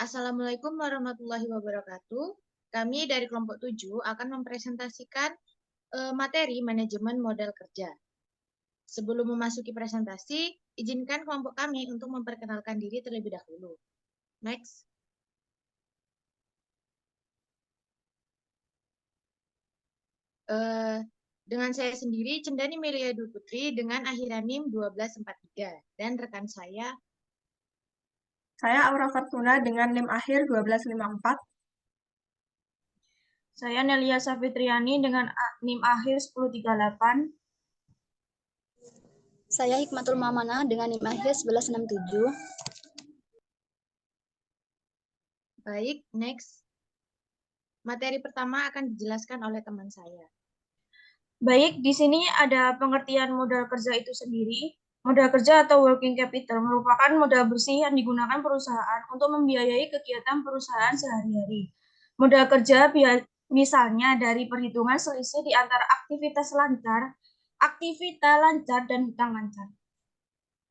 Assalamualaikum warahmatullahi wabarakatuh. Kami dari kelompok 7 akan mempresentasikan materi manajemen modal kerja. Sebelum memasuki presentasi, izinkan kelompok kami untuk memperkenalkan diri terlebih dahulu. Next. Dengan saya sendiri, Cendani Melia Dwi Putri dengan akhiran NIM 1243. Dan rekan saya Aura Fortuna dengan NIM akhir 1254. Saya Nelia Safitriani dengan NIM akhir 1038. Saya Hikmatul Mamana dengan NIM akhir 1167. Baik, next. Materi pertama akan dijelaskan oleh teman saya. Baik, di sini ada pengertian modal kerja itu sendiri. Modal kerja atau working capital merupakan modal bersih yang digunakan perusahaan untuk membiayai kegiatan perusahaan sehari-hari. Modal kerja misalnya dari perhitungan selisih di antara aktivitas lancar, dan hutang lancar.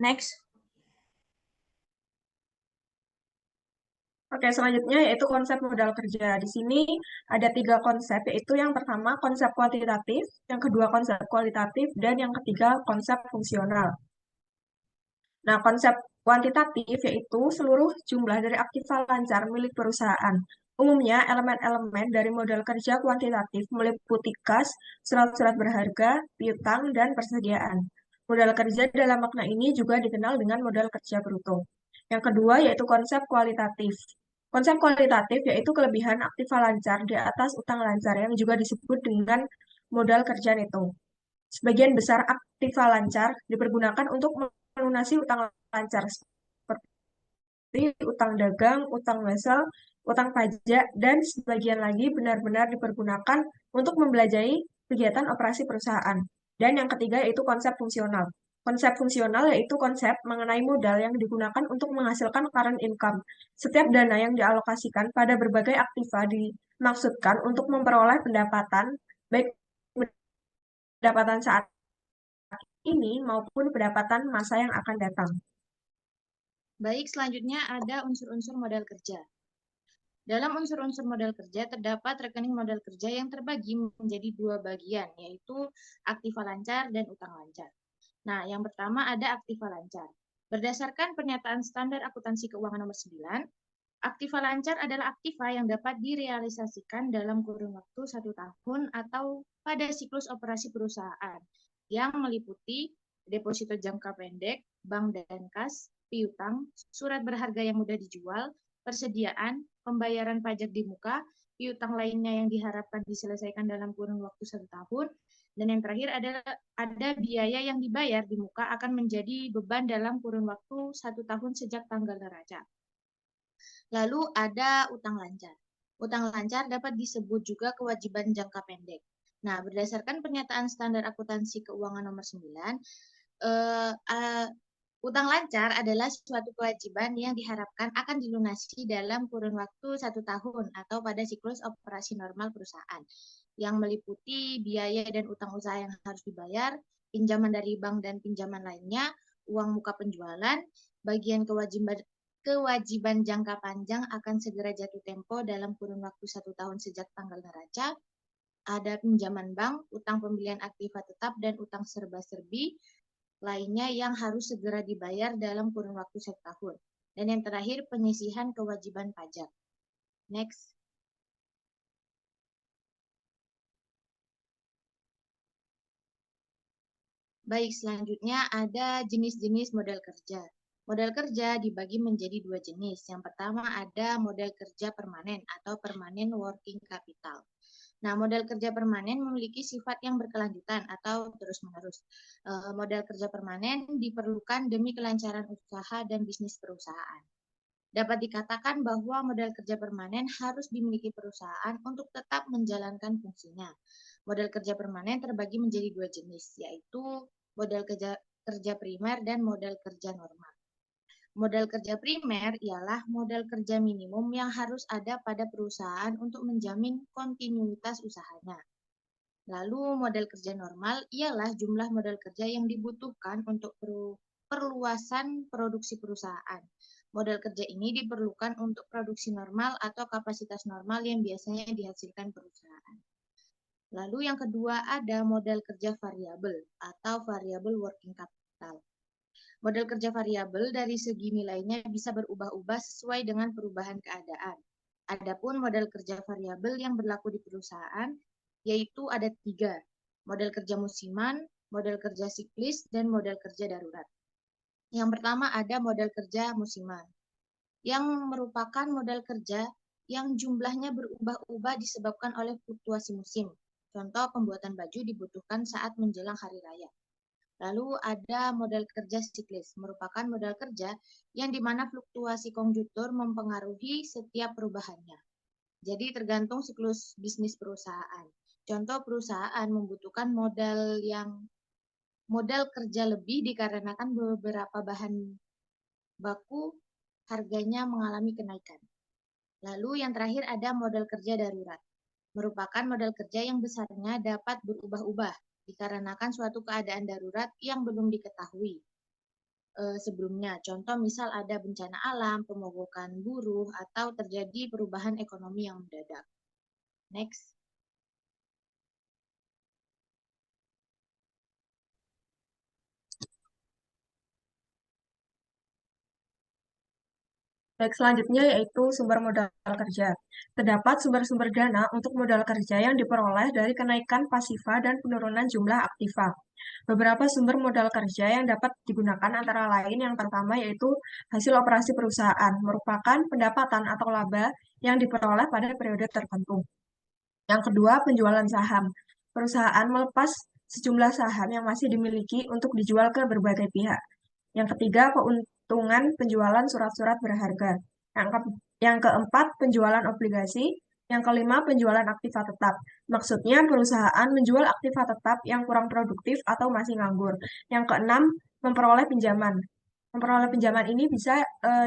Next. Oke, selanjutnya yaitu konsep modal kerja. Di sini ada 3 konsep, yaitu yang pertama konsep kuantitatif, yang kedua konsep kualitatif, dan yang ketiga konsep fungsional. Nah, konsep kuantitatif yaitu seluruh jumlah dari aktiva lancar milik perusahaan. Umumnya, elemen-elemen dari modal kerja kuantitatif meliputi kas, surat-surat berharga, piutang, dan persediaan. Modal kerja dalam makna ini juga dikenal dengan modal kerja bruto. Yang kedua yaitu konsep kualitatif. Konsep kualitatif yaitu kelebihan aktiva lancar di atas utang lancar yang juga disebut dengan modal kerja neto. Sebagian besar aktiva lancar dipergunakan untuk melunasi utang lancar seperti utang dagang, utang wesel, utang pajak, dan sebagian lagi benar-benar dipergunakan untuk membelajahi kegiatan operasi perusahaan. Dan yang ketiga yaitu konsep fungsional. Konsep fungsional yaitu konsep mengenai modal yang digunakan untuk menghasilkan current income. Setiap dana yang dialokasikan pada berbagai aktiva dimaksudkan untuk memperoleh pendapatan, baik pendapatan saat ini maupun pendapatan masa yang akan datang. Baik, selanjutnya ada unsur-unsur modal kerja. Dalam unsur-unsur modal kerja terdapat rekening modal kerja yang terbagi menjadi 2 bagian, yaitu aktiva lancar dan utang lancar. Nah, yang pertama ada aktiva lancar. Berdasarkan pernyataan standar akuntansi keuangan nomor 9, aktiva lancar adalah aktiva yang dapat direalisasikan dalam kurun waktu 1 tahun atau pada siklus operasi perusahaan yang meliputi deposito jangka pendek, bank dan kas, piutang, surat berharga yang mudah dijual, persediaan, pembayaran pajak di muka, piutang lainnya yang diharapkan diselesaikan dalam kurun waktu 1 tahun, dan yang terakhir ada biaya yang dibayar di muka akan menjadi beban dalam kurun waktu 1 tahun sejak tanggal neraca. Lalu ada utang lancar. Utang lancar dapat disebut juga kewajiban jangka pendek. Nah, berdasarkan pernyataan standar akuntansi keuangan nomor 9, utang lancar adalah suatu kewajiban yang diharapkan akan dilunasi dalam kurun waktu 1 tahun atau pada siklus operasi normal perusahaan, yang meliputi biaya dan utang usaha yang harus dibayar, pinjaman dari bank dan pinjaman lainnya, uang muka penjualan, bagian kewajiban jangka panjang akan segera jatuh tempo dalam kurun waktu 1 tahun sejak tanggal neraca, ada pinjaman bank, utang pembelian aktiva tetap, dan utang serba-serbi lainnya yang harus segera dibayar dalam kurun waktu 1 tahun. Dan yang terakhir, penyisihan kewajiban pajak. Next. Baik, selanjutnya ada jenis-jenis modal kerja. Modal kerja dibagi menjadi 2 jenis. Yang pertama ada modal kerja permanen atau permanent working capital. Nah, modal kerja permanen memiliki sifat yang berkelanjutan atau terus-menerus. Modal kerja permanen diperlukan demi kelancaran usaha dan bisnis perusahaan. Dapat dikatakan bahwa modal kerja permanen harus dimiliki perusahaan untuk tetap menjalankan fungsinya. Modal kerja permanen terbagi menjadi 2 jenis, yaitu modal kerja primer dan modal kerja normal. Modal kerja primer ialah modal kerja minimum yang harus ada pada perusahaan untuk menjamin kontinuitas usahanya. Lalu modal kerja normal ialah jumlah modal kerja yang dibutuhkan untuk perluasan produksi perusahaan. Modal kerja ini diperlukan untuk produksi normal atau kapasitas normal yang biasanya dihasilkan perusahaan. Lalu yang kedua ada modal kerja variabel atau variable working capital. Modal kerja variabel dari segi nilainya bisa berubah-ubah sesuai dengan perubahan keadaan. Adapun modal kerja variabel yang berlaku di perusahaan yaitu ada 3, modal kerja musiman, modal kerja siklis, dan modal kerja darurat. Yang pertama ada modal kerja musiman, yang merupakan modal kerja yang jumlahnya berubah-ubah disebabkan oleh fluktuasi musim. Contoh, pembuatan baju dibutuhkan saat menjelang hari raya. Lalu ada modal kerja siklis, merupakan modal kerja yang dimana fluktuasi konjuktur mempengaruhi setiap perubahannya. Jadi tergantung siklus bisnis perusahaan. Contoh, perusahaan membutuhkan modal kerja lebih dikarenakan beberapa bahan baku harganya mengalami kenaikan. Lalu yang terakhir ada modal kerja darurat, merupakan modal kerja yang besarnya dapat berubah-ubah dikarenakan suatu keadaan darurat yang belum diketahui sebelumnya. Contoh misal ada bencana alam, pemogokan buruh, atau terjadi perubahan ekonomi yang mendadak. Next. Baik, selanjutnya yaitu sumber modal kerja. Terdapat sumber-sumber dana untuk modal kerja yang diperoleh dari kenaikan pasifa dan penurunan jumlah aktiva. Beberapa sumber modal kerja yang dapat digunakan antara lain yang pertama yaitu hasil operasi perusahaan, merupakan pendapatan atau laba yang diperoleh pada periode tertentu. Yang kedua, penjualan saham. Perusahaan melepas sejumlah saham yang masih dimiliki untuk dijual ke berbagai pihak. Yang ketiga, keuntungan penjualan surat-surat berharga. Yang keempat, penjualan obligasi. Yang kelima, penjualan aktiva tetap. Maksudnya, perusahaan menjual aktiva tetap yang kurang produktif atau masih nganggur. Yang keenam, memperoleh pinjaman. Memperoleh pinjaman ini bisa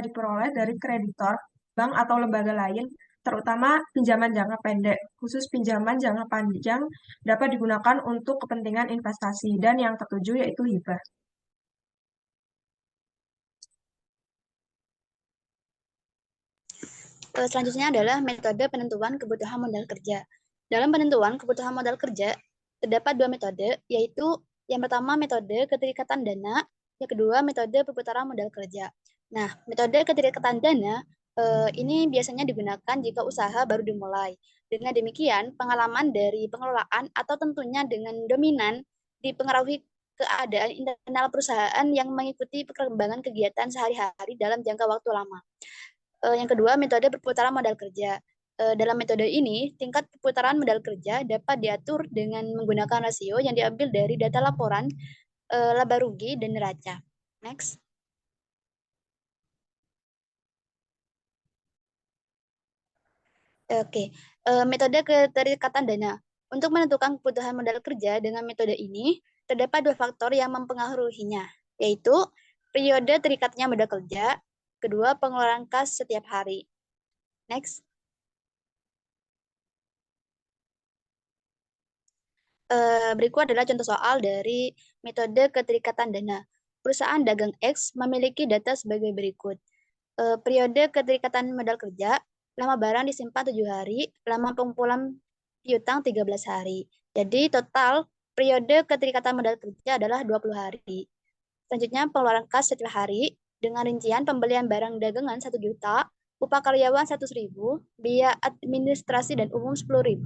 diperoleh dari kreditor, bank atau lembaga lain, terutama pinjaman jangka pendek. Khusus pinjaman jangka panjang dapat digunakan untuk kepentingan investasi. Dan yang ketujuh yaitu hibah. Selanjutnya adalah metode penentuan kebutuhan modal kerja. Dalam penentuan kebutuhan modal kerja, terdapat 2 metode, yaitu yang pertama metode keterikatan dana, yang kedua metode perputaran modal kerja. Nah, metode keterikatan dana ini biasanya digunakan jika usaha baru dimulai. Dengan demikian, pengalaman dari pengelolaan atau tentunya dengan dominan dipengaruhi keadaan internal perusahaan yang mengikuti perkembangan kegiatan sehari-hari dalam jangka waktu lama. Yang kedua, metode perputaran modal kerja. Dalam metode ini, tingkat perputaran modal kerja dapat diatur dengan menggunakan rasio yang diambil dari data laporan laba rugi dan neraca. Next. Oke, metode keterikatan dana. Untuk menentukan kebutuhan modal kerja dengan metode ini, terdapat 2 faktor yang mempengaruhinya, yaitu periode terikatnya modal kerja, kedua pengeluaran kas setiap hari. Next. Berikut adalah contoh soal dari metode keterikatan dana. Perusahaan dagang X memiliki data sebagai berikut. Periode keterikatan modal kerja, lama barang disimpan 7 hari, lama pengumpulan piutang 13 hari. Jadi total periode keterikatan modal kerja adalah 20 hari. Selanjutnya pengeluaran kas setiap hari dengan rincian pembelian barang dagangan 1 juta, upah karyawan 100.000, biaya administrasi dan umum 10.000,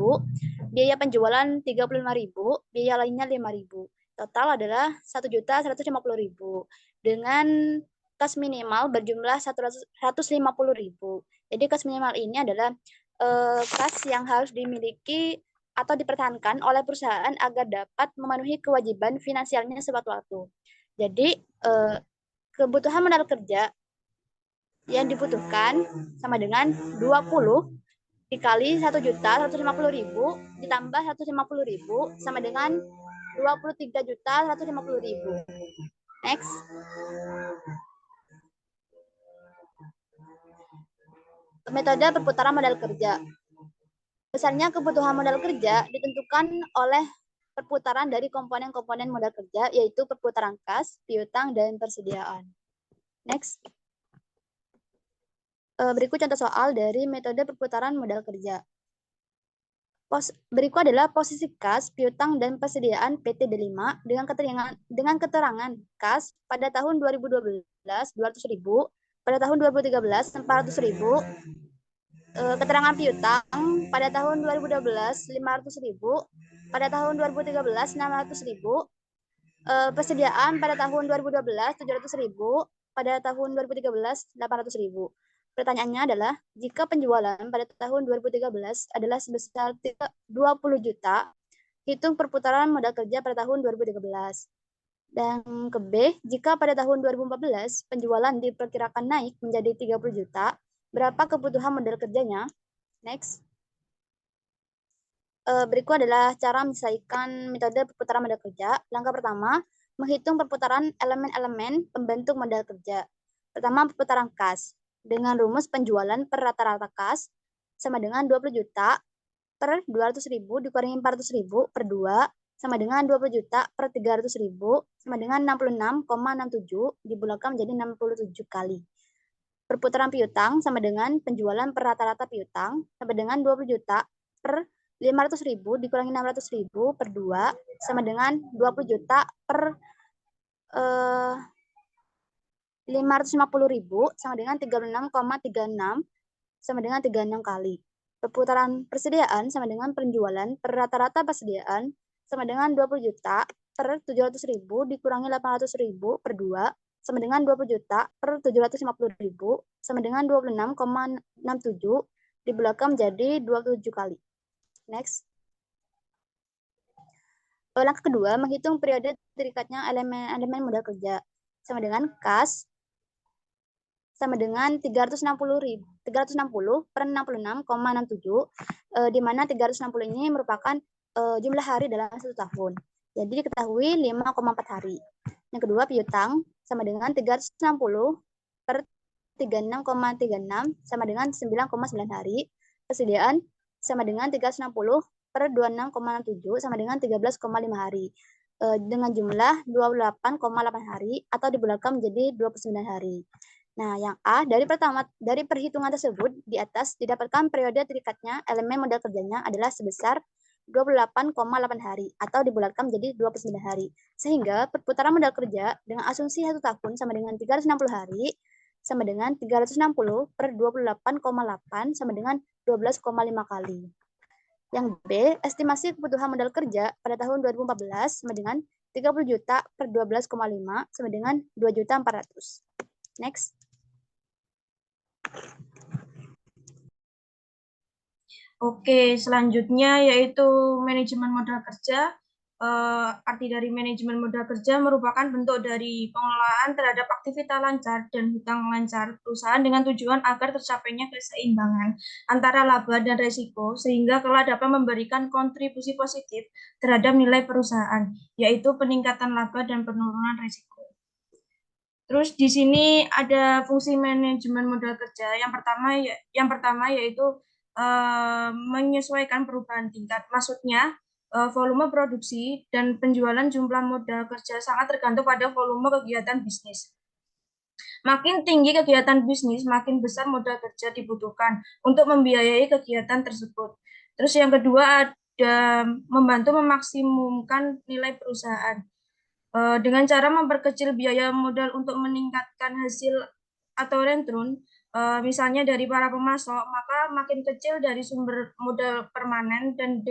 biaya penjualan 35.000, biaya lainnya 5.000. Total adalah 1.150.000 dengan kas minimal berjumlah 150.000. Jadi kas minimal ini adalah kas yang harus dimiliki atau dipertahankan oleh perusahaan agar dapat memenuhi kewajiban finansialnya sewaktu-waktu. Jadi kebutuhan modal kerja yang dibutuhkan sama dengan 20 dikali 1.150.000 ditambah 150.000 sama dengan 23.150.000. Next. Metode perputaran modal kerja. Besarnya kebutuhan modal kerja ditentukan oleh perputaran dari komponen-komponen modal kerja, yaitu perputaran kas, piutang, dan persediaan. Next. Berikut contoh soal dari metode perputaran modal kerja. Berikut adalah posisi kas, piutang, dan persediaan PT D5 dengan keterangan kas pada tahun 2012 200.000, pada tahun 2013 400.000, keterangan piutang pada tahun 2012 500.000, pada tahun 2013 600.000, persediaan pada tahun 2012 700.000, pada tahun 2013 800.000. Pertanyaannya adalah, jika penjualan pada tahun 2013 adalah sebesar 20 juta, hitung perputaran modal kerja pada tahun 2013. Dan ke B, jika pada tahun 2014 penjualan diperkirakan naik menjadi 30 juta, berapa kebutuhan modal kerjanya? Next. Berikut adalah cara menyelesaikan metode perputaran modal kerja. Langkah pertama, menghitung perputaran elemen-elemen pembentuk modal kerja. Pertama, perputaran kas. Dengan rumus penjualan per rata-rata kas sama dengan 20 juta per 200.000 dikurangi 400.000 per 2 sama dengan 20 juta per 300.000 sama dengan 66,67 dibulatkan menjadi 67 kali. Perputaran piutang sama dengan penjualan per rata-rata piutang sama dengan 20 juta per 500.000 dikurangi 600.000 per 2 sama dengan 20 juta per 550.000 sama dengan 36,36 sama dengan 36 kali. Perputaran persediaan sama dengan penjualan per rata-rata persediaan sama dengan 20 juta per 700.000 dikurangi 800.000 per 2 sama dengan 20 juta per 750.000 sama dengan 26,67 dibulatkan menjadi 27 kali. Next. Langkah kedua, menghitung periode terikatnya elemen modal kerja sama dengan kas sama dengan 360 per 66,67, di mana 360 ini merupakan jumlah hari dalam satu tahun. Jadi diketahui 5,4 hari. Yang kedua, piutang sama dengan 360 per 36,36 sama dengan 9,9 hari. Persediaan sama dengan 360 per 26,67 sama dengan 13,5 hari. Dengan jumlah 28,8 hari atau dibulatkan menjadi 29 hari. Nah, yang A, dari perhitungan tersebut di atas didapatkan periode terikatnya elemen modal kerjanya adalah sebesar 28,8 hari atau dibulatkan menjadi 29 hari. Sehingga perputaran modal kerja dengan asumsi 1 tahun sama dengan 360 hari sama dengan 360 per 28,8 sama dengan 12,5 kali. Yang B, estimasi kebutuhan modal kerja pada tahun 2014 sama dengan 30 juta per 12,5 sama dengan 2.400.000. Next. Oke, selanjutnya yaitu manajemen modal kerja. Arti dari manajemen modal kerja merupakan bentuk dari pengelolaan terhadap aktivitas lancar dan hutang lancar perusahaan dengan tujuan agar tercapainya keseimbangan antara laba dan resiko sehingga kelak dapat memberikan kontribusi positif terhadap nilai perusahaan, yaitu peningkatan laba dan penurunan resiko. Terus di sini ada fungsi manajemen modal kerja. Yang pertama yaitu menyesuaikan perubahan tingkat. Maksudnya volume produksi dan penjualan jumlah modal kerja sangat tergantung pada volume kegiatan bisnis. Makin tinggi kegiatan bisnis, makin besar modal kerja dibutuhkan untuk membiayai kegiatan tersebut. Terus yang kedua ada membantu memaksimumkan nilai perusahaan. Dengan cara memperkecil biaya modal untuk meningkatkan hasil atau return, misalnya dari para pemasok, maka makin kecil dari sumber modal permanen dan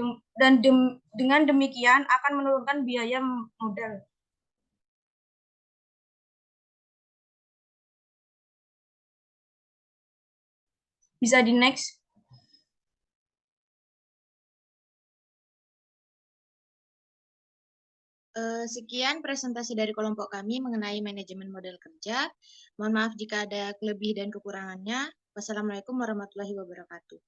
dengan demikian akan menurunkan biaya modal. Bisa di next. Sekian presentasi dari kelompok kami mengenai manajemen modal kerja. Mohon maaf jika ada kelebih dan kekurangannya. Wassalamualaikum warahmatullahi wabarakatuh.